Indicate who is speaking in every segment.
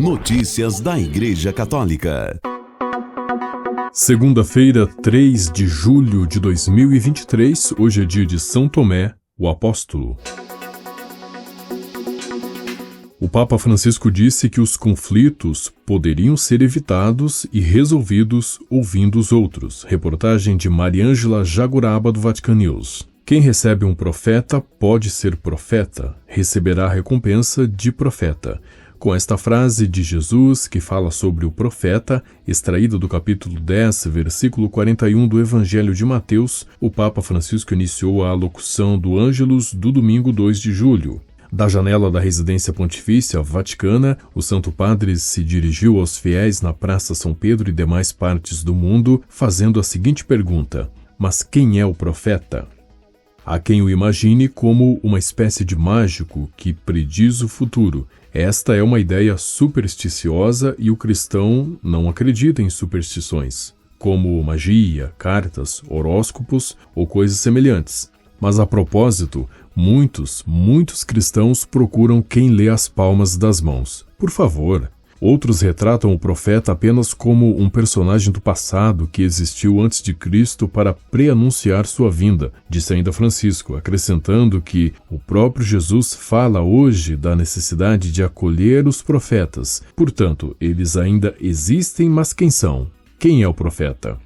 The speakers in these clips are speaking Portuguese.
Speaker 1: Notícias da Igreja Católica.
Speaker 2: Segunda-feira, 3 de julho de 2023, hoje é dia de São Tomé, o Apóstolo. O Papa Francisco disse que os conflitos poderiam ser evitados e resolvidos ouvindo os outros. Reportagem de Mariângela Jaguraba, do Vatican News. Quem recebe um profeta pode ser profeta, receberá a recompensa de profeta. Com esta frase de Jesus, que fala sobre o profeta, extraída do capítulo 10, versículo 41 do Evangelho de Mateus, o Papa Francisco iniciou a alocução do Ângelus do domingo 2 de julho. Da janela da residência pontifícia vaticana, o Santo Padre se dirigiu aos fiéis na Praça São Pedro e demais partes do mundo, fazendo a seguinte pergunta: mas quem é o profeta? Há quem o imagine como uma espécie de mágico que prediz o futuro. Esta é uma ideia supersticiosa e o cristão não acredita em superstições, como magia, cartas, horóscopos ou coisas semelhantes. Mas a propósito, muitos cristãos procuram quem lê as palmas das mãos. Por favor. Outros retratam o profeta apenas como um personagem do passado que existiu antes de Cristo para preanunciar sua vinda, disse ainda Francisco, acrescentando que o próprio Jesus fala hoje da necessidade de acolher os profetas. Portanto, eles ainda existem, mas quem são? Quem é o profeta?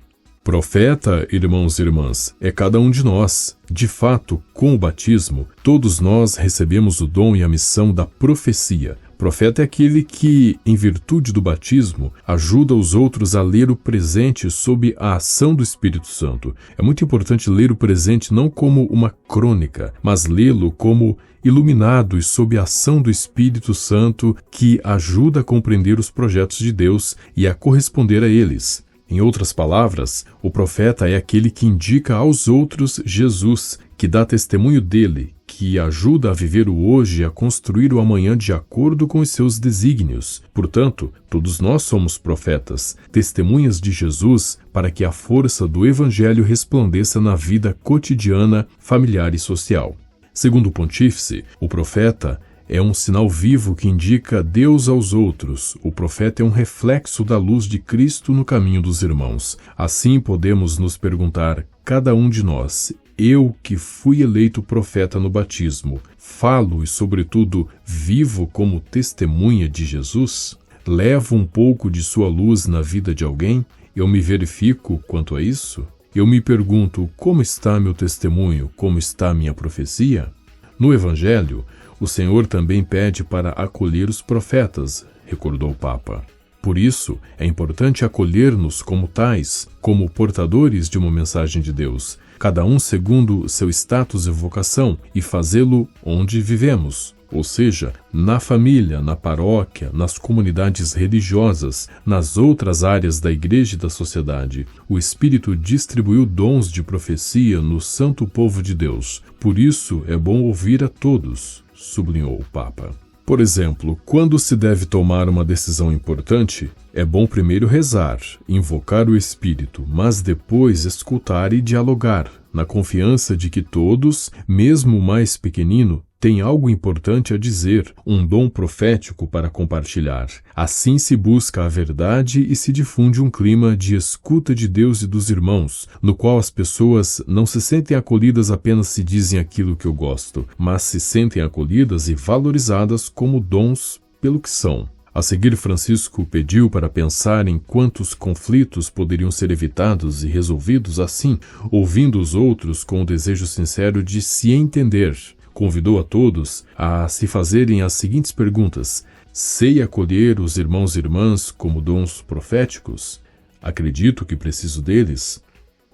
Speaker 2: Profeta, irmãos e irmãs, é cada um de nós. De fato, com o batismo, todos nós recebemos o dom e a missão da profecia. Profeta é aquele que, em virtude do batismo, ajuda os outros a ler o presente sob a ação do Espírito Santo. É muito importante ler o presente não como uma crônica, mas lê-lo como iluminado e sob a ação do Espírito Santo que ajuda a compreender os projetos de Deus e a corresponder a eles. Em outras palavras, o profeta é aquele que indica aos outros Jesus, que dá testemunho dele, que ajuda a viver o hoje e a construir o amanhã de acordo com os seus desígnios. Portanto, todos nós somos profetas, testemunhas de Jesus, para que a força do Evangelho resplandeça na vida cotidiana, familiar e social. Segundo o pontífice, o profeta é um sinal vivo que indica Deus aos outros. O profeta é um reflexo da luz de Cristo no caminho dos irmãos. Assim podemos nos perguntar, cada um de nós: eu que fui eleito profeta no batismo, falo e, sobretudo, vivo como testemunha de Jesus? Levo um pouco de sua luz na vida de alguém? Eu me verifico quanto a isso? Eu me pergunto, como está meu testemunho? Como está minha profecia? No Evangelho, o Senhor também pede para acolher os profetas, recordou o Papa. Por isso, é importante acolher-nos como tais, como portadores de uma mensagem de Deus, cada um segundo seu status e vocação, e fazê-lo onde vivemos, ou seja, na família, na paróquia, nas comunidades religiosas, nas outras áreas da Igreja e da sociedade. O Espírito distribuiu dons de profecia no santo povo de Deus. Por isso, é bom ouvir a todos, sublinhou o Papa. Por exemplo, quando se deve tomar uma decisão importante, é bom primeiro rezar, invocar o Espírito, mas depois escutar e dialogar, na confiança de que todos, mesmo o mais pequenino, têm algo importante a dizer, um dom profético para compartilhar. Assim se busca a verdade e se difunde um clima de escuta de Deus e dos irmãos, no qual as pessoas não se sentem acolhidas apenas se dizem aquilo que eu gosto, mas se sentem acolhidas e valorizadas como dons pelo que são. A seguir, Francisco pediu para pensar em quantos conflitos poderiam ser evitados e resolvidos assim, ouvindo os outros com o desejo sincero de se entender. Convidou a todos a se fazerem as seguintes perguntas: sei acolher os irmãos e irmãs como dons proféticos? Acredito que preciso deles?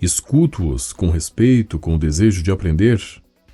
Speaker 2: Escuto-os com respeito, com o desejo de aprender?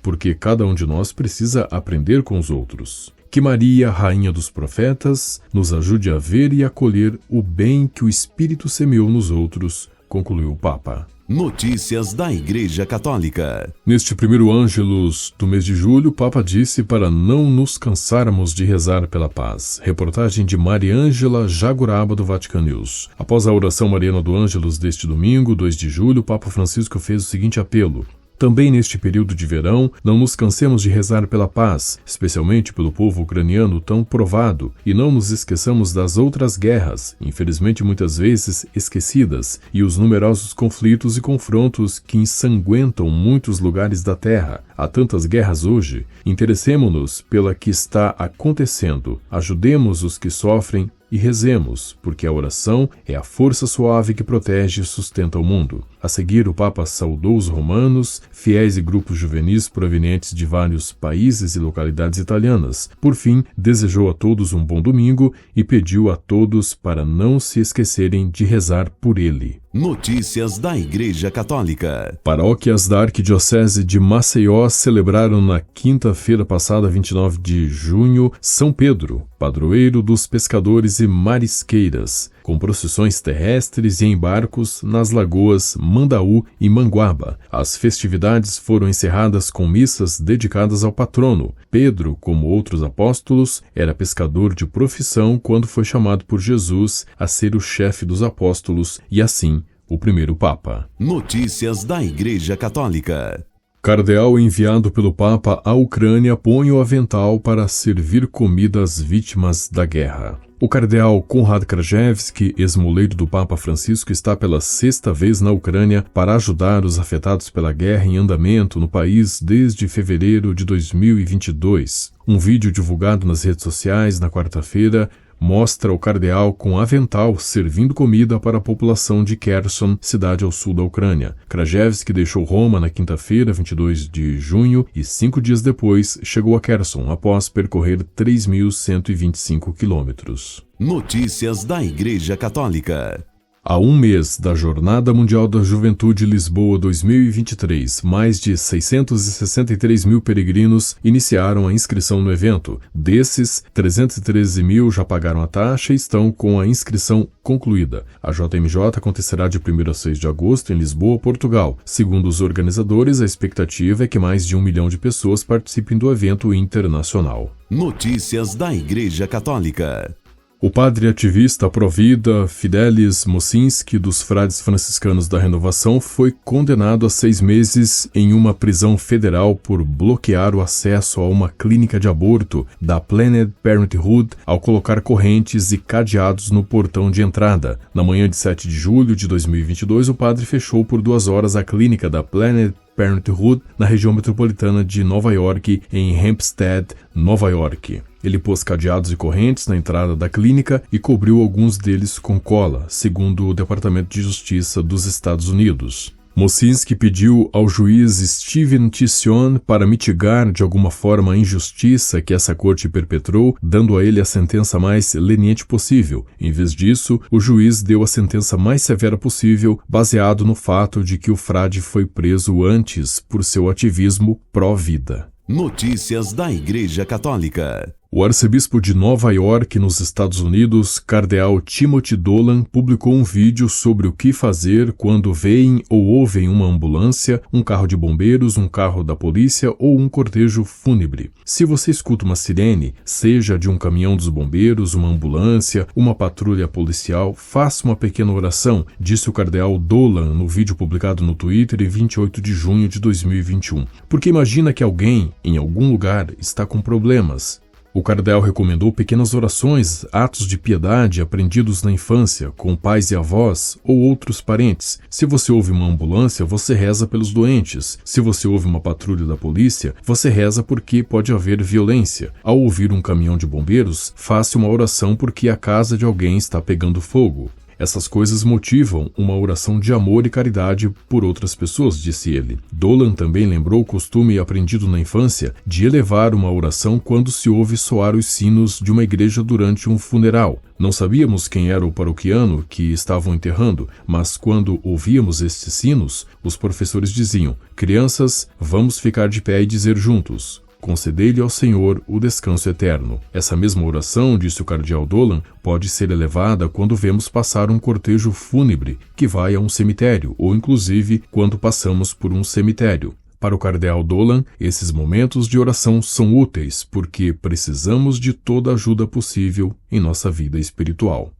Speaker 2: Porque cada um de nós precisa aprender com os outros. Que Maria, Rainha dos Profetas, nos ajude a ver e acolher o bem que o Espírito semeou nos outros, concluiu o Papa.
Speaker 1: Notícias da Igreja Católica.
Speaker 2: Neste primeiro Ângelus do mês de julho, o Papa disse para não nos cansarmos de rezar pela paz. Reportagem de Mariângela Jaguraba, do Vatican News. Após a oração mariana do Ângelus deste domingo, 2 de julho, o Papa Francisco fez o seguinte apelo: Também neste período de verão, não nos cansemos de rezar pela paz, especialmente pelo povo ucraniano tão provado, e não nos esqueçamos das outras guerras, infelizmente muitas vezes esquecidas, e os numerosos conflitos e confrontos que ensanguentam muitos lugares da terra. Há tantas guerras hoje. Interessemo-nos pela que está acontecendo. Ajudemos os que sofrem e rezemos, porque a oração é a força suave que protege e sustenta o mundo. A seguir, o Papa saudou os romanos, fiéis e grupos juvenis provenientes de vários países e localidades italianas. Por fim, desejou a todos um bom domingo e pediu a todos para não se esquecerem de rezar por ele.
Speaker 1: Notícias da Igreja Católica.
Speaker 2: Paróquias da Arquidiocese de Maceió celebraram na quinta-feira passada, 29 de junho, São Pedro, padroeiro dos pescadores e marisqueiras, com procissões terrestres e em barcos nas lagoas Mandaú e Manguaba. As festividades foram encerradas com missas dedicadas ao patrono. Pedro, como outros apóstolos, era pescador de profissão quando foi chamado por Jesus a ser o chefe dos apóstolos e, assim, o primeiro Papa.
Speaker 1: Notícias da Igreja Católica.
Speaker 2: Cardeal enviado pelo Papa à Ucrânia põe o avental para servir comida às vítimas da guerra. O cardeal Konrad Krajewski, ex-moleiro do Papa Francisco, está pela 6ª vez na Ucrânia para ajudar os afetados pela guerra em andamento no país desde fevereiro de 2022. Um vídeo divulgado nas redes sociais na quarta-feira mostra o cardeal com avental servindo comida para a população de Kherson, cidade ao sul da Ucrânia. Krajewski deixou Roma na quinta-feira, 22 de junho, e 5 dias depois chegou a Kherson, após percorrer 3.125 quilômetros.
Speaker 1: Notícias da Igreja Católica.
Speaker 2: Há um mês da Jornada Mundial da Juventude Lisboa 2023, mais de 663 mil peregrinos iniciaram a inscrição no evento. Desses, 313 mil já pagaram a taxa e estão com a inscrição concluída. A JMJ acontecerá de 1º a 6 de agosto em Lisboa, Portugal. Segundo os organizadores, a expectativa é que mais de 1 milhão de pessoas participem do evento internacional.
Speaker 1: Notícias da Igreja Católica.
Speaker 2: O padre ativista pró-vida Fidelis Mosinski, dos Frades Franciscanos da Renovação, foi condenado a 6 meses em uma prisão federal por bloquear o acesso a uma clínica de aborto da Planned Parenthood ao colocar correntes e cadeados no portão de entrada. Na manhã de 7 de julho de 2022, o padre fechou por 2 horas a clínica da Planned Parenthood na região metropolitana de Nova York, em Hempstead, Nova York. Ele pôs cadeados e correntes na entrada da clínica e cobriu alguns deles com cola, segundo o Departamento de Justiça dos Estados Unidos. Mosinski pediu ao juiz Steven Tiscion para mitigar de alguma forma a injustiça que essa corte perpetrou, dando a ele a sentença mais leniente possível. Em vez disso, o juiz deu a sentença mais severa possível, baseado no fato de que o frade foi preso antes por seu ativismo pró-vida.
Speaker 1: Notícias da Igreja Católica.
Speaker 2: O arcebispo de Nova York, nos Estados Unidos, cardeal Timothy Dolan, publicou um vídeo sobre o que fazer quando veem ou ouvem uma ambulância, um carro de bombeiros, um carro da polícia ou um cortejo fúnebre. Se você escuta uma sirene, seja de um caminhão dos bombeiros, uma ambulância, uma patrulha policial, faça uma pequena oração, disse o cardeal Dolan no vídeo publicado no Twitter em 28 de junho de 2021. Porque imagina que alguém, em algum lugar, está com problemas. O cardeal recomendou pequenas orações, atos de piedade aprendidos na infância, com pais e avós ou outros parentes. Se você ouve uma ambulância, você reza pelos doentes. Se você ouve uma patrulha da polícia, você reza porque pode haver violência. Ao ouvir um caminhão de bombeiros, faça uma oração porque a casa de alguém está pegando fogo. Essas coisas motivam uma oração de amor e caridade por outras pessoas, disse ele. Dolan também lembrou o costume aprendido na infância de elevar uma oração quando se ouve soar os sinos de uma igreja durante um funeral. Não sabíamos quem era o paroquiano que estavam enterrando, mas quando ouvíamos estes sinos, os professores diziam: "Crianças, vamos ficar de pé e dizer juntos: concedei-lhe ao Senhor o descanso eterno." Essa mesma oração, disse o cardeal Dolan, pode ser elevada quando vemos passar um cortejo fúnebre que vai a um cemitério, ou inclusive quando passamos por um cemitério. Para o cardeal Dolan, esses momentos de oração são úteis porque precisamos de toda a ajuda possível em nossa vida espiritual.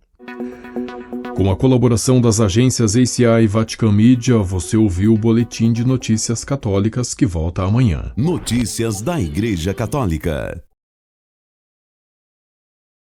Speaker 2: Com a colaboração das agências ACI e Vatican Media, você ouviu o Boletim de Notícias Católicas que volta amanhã.
Speaker 1: Notícias da Igreja Católica.